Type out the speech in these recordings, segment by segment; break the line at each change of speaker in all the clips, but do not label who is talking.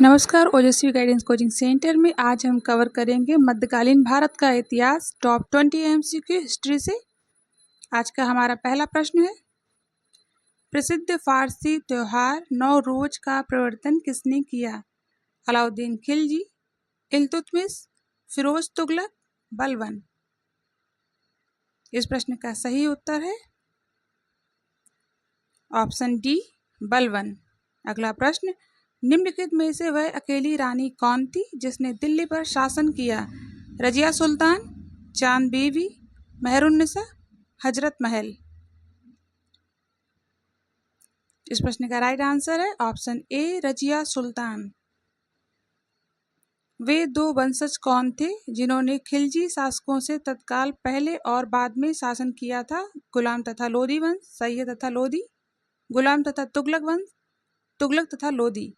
नमस्कार, ओजस्वी guidance coaching centre में आज हम कवर करेंगे मध्यकालीन भारत का इतिहास टॉप 20 एमसीक्यू हिस्ट्री से। आज का हमारा पहला प्रश्न है, प्रसिद्ध फारसी त्योहार नौरोज का प्रवर्तन किसने किया? अलाउद्दीन खिलजी, इल्तुतमिश, फिरोज तुगलक, बलबन। इस प्रश्न का सही उत्तर है ऑप्शन डी, बलबन। अगला प्रश्न, निम्नलिखित में से वह अकेली रानी कौन थी जिसने दिल्ली पर शासन किया? रजिया सुल्तान, चांद बीवी, मेहरुन्निसा, हजरत महल। इस प्रश्न का राइट आंसर है ऑप्शन ए, रजिया सुल्तान। वे दो वंशज कौन थे जिन्होंने खिलजी शासकों से तत्काल पहले और बाद में शासन किया था? गुलाम तथा लोदी वंश, सैयद तथा लोदी, गुलाम तथा तुगलक वंश, तुगलक तथा लोदी।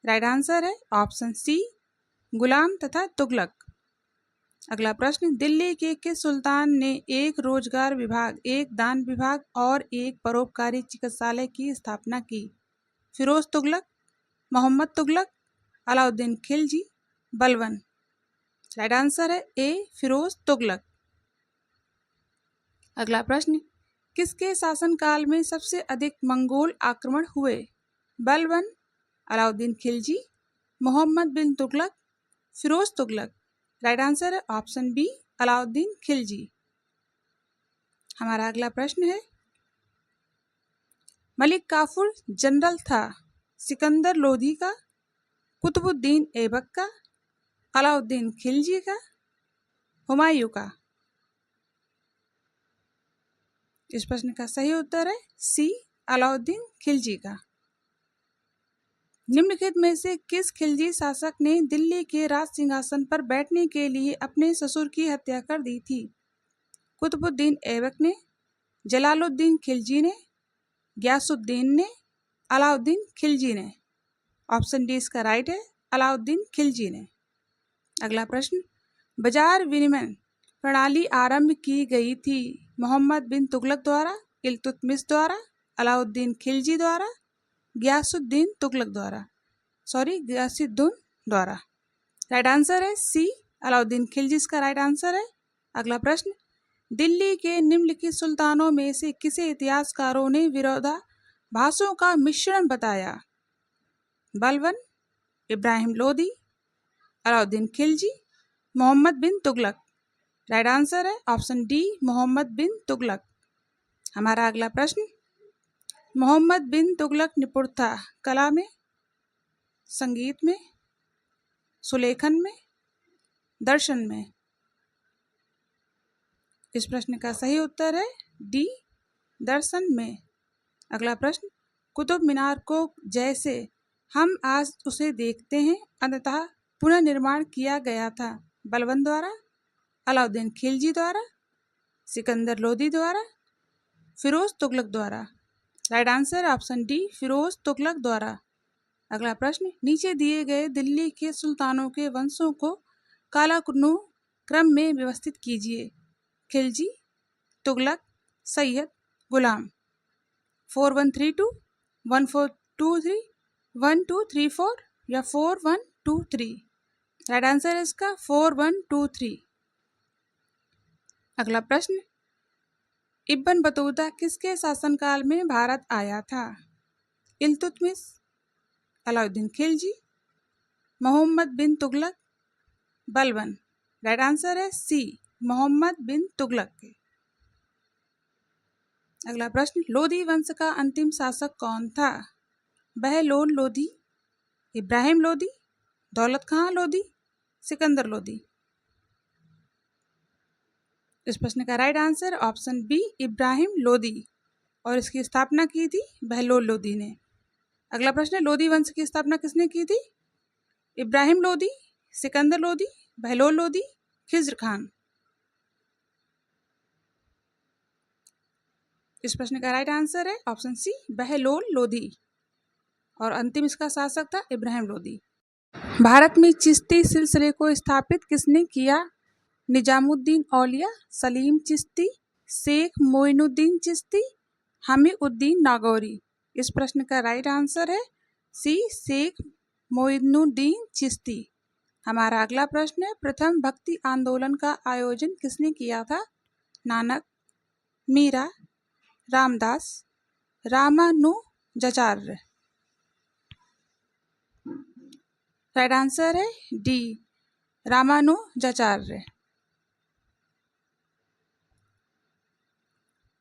राइट आंसर है ऑप्शन सी, गुलाम तथा तुगलक। अगला प्रश्न, दिल्ली के किस सुल्तान ने एक रोजगार विभाग, एक दान विभाग और एक परोपकारी चिकित्सालय की स्थापना की? फिरोज तुगलक, मोहम्मद तुगलक, अलाउद्दीन खिलजी, बलबन। राइट आंसर है ए, फिरोज तुगलक। अगला प्रश्न, किसके शासनकाल में सबसे अधिक मंगोल आक्रमण हुए? बलबन, अलाउद्दीन खिलजी, मोहम्मद बिन तुगलक, फिरोज तुगलक। राइट आंसर है ऑप्शन बी, अलाउद्दीन खिलजी। हमारा अगला प्रश्न है, मलिक काफूर जनरल था सिकंदर लोधी का, कुतुबुद्दीन ऐबक का, अलाउद्दीन खिलजी का, हुमायूं का? इस प्रश्न का सही उत्तर है सी, अलाउद्दीन खिलजी का। निम्नलिखित में से किस खिलजी शासक ने दिल्ली के राज सिंहासन पर बैठने के लिए अपने ससुर की हत्या कर दी थी? कुतुबुद्दीन ऐबक ने, जलालुद्दीन खिलजी ने, गयासुद्दीन ने, अलाउद्दीन खिलजी ने? ऑप्शन डी इसका राइट है, अलाउद्दीन खिलजी ने। अगला प्रश्न, बाजार विनिमय प्रणाली आरंभ की गई थी मोहम्मद बिन तुगलक द्वारा, इल्तुतमिश द्वारा, अलाउद्दीन खिलजी द्वारा, गयासुद्दीन तुगलक द्वारा, गयासुद्दीन द्वारा? राइट आंसर है सी, अलाउद्दीन खिलजी इसका राइट आंसर है। अगला प्रश्न, दिल्ली के निम्नलिखित सुल्तानों में से किसे इतिहासकारों ने विरोधाभासों का मिश्रण बताया? बलबन, इब्राहिम लोदी, अलाउद्दीन खिलजी, मोहम्मद बिन तुगलक? राइट आंसर है ऑप्शन डी, मोहम्मद बिन तुगलक। हमारा अगला प्रश्न, मोहम्मद बिन तुगलक निपुण था कला में, संगीत में, सुलेखन में, दर्शन में? इस प्रश्न का सही उत्तर है डी, दर्शन में। अगला प्रश्न, कुतुब मीनार को जैसे हम आज उसे देखते हैं अंततः पुनर्निर्माण किया गया था? बलबन द्वारा, अलाउद्दीन खिलजी द्वारा, सिकंदर लोदी द्वारा, फिरोज तुगलक द्वारा? Right answer option D, Firoz Tughlaq द्वारा। अगला प्रश्न, नीचे दिए गए दिल्ली के सुल्तानों के वंशों को कालानुक्रम में व्यवस्थित कीजिए। खिलजी, तुगलक, सैयद, गुलाम। 4132, 1423, 1234 या 4123? राइट आंसर है इसका 4123। अगला प्रश्न, इब्न बतूता किसके शासनकाल में भारत आया था? इल्तुतमिश, अलाउद्दीन खिलजी, मोहम्मद बिन तुगलक, बलबन? राइट आंसर है सी, मोहम्मद बिन तुगलक के। अगला प्रश्न, लोधी वंश का अंतिम शासक कौन था? बहलोल लोधी, इब्राहिम लोधी, दौलत खां लोधी, सिकंदर लोधी? इस प्रश्न का right answer option B, Ibrahim Lodhi, और इसकी स्थापना की थी बहलोल लोधी ने। अगला प्रश्न, लोधी वंश की स्थापना किसने की थी? इब्राहिम लोधी, सिकंदर लोधी, बहलोल लोधी, खिज्र खान? इस प्रश्न का राइट आंसर है ऑप्शन सी, बहलोल लोधी, और अंतिम इसका शासक था इब्राहिम लोधी। भारत में चिश्ती सिलसिले को स्थापित किसने किया? निजामुद्दीन औलिया, सलीम चिश्ती, शेख मोइनुद्दीन चिश्ती, हमीउद्दीन नागौरी? इस प्रश्न का राइट आंसर है सी, शेख मोइनुद्दीन चिश्ती। हमारा अगला प्रश्न है, प्रथम भक्ति आंदोलन का आयोजन किसने किया था? नानक, मीरा, रामदास, रामानुजाचार्य। राइट आंसर है डी, रामानुजाचार्य।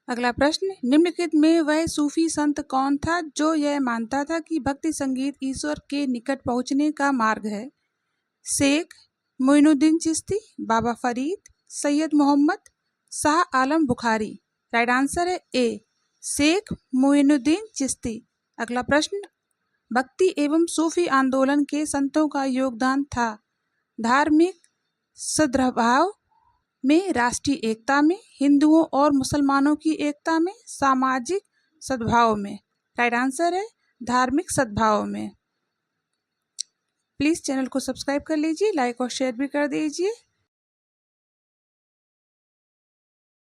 अगला प्रश्न, निम्नलिखित में वह सूफी संत कौन था जो यह मानता था कि भक्ति संगीत ईश्वर के निकट पहुंचने का मार्ग है? शेख मोइनुद्दीन चिश्ती, बाबा फरीद, सैयद मोहम्मद, शाह आलम बुखारी। राइट आंसर है ए, शेख मोइनुद्दीन चिश्ती। अगला प्रश्न, भक्ति एवं सूफी आंदोलन के संतों का योगदान था धार्मिक सद्भाव में, राष्ट्रीय एकता में, हिंदुओं और मुसलमानों की एकता में, सामाजिक सद्भाव में। राइट आंसर है धार्मिक सद्भाव में। प्लीज़ चैनल को सब्सक्राइब कर लीजिए, लाइक और शेयर भी कर दीजिए।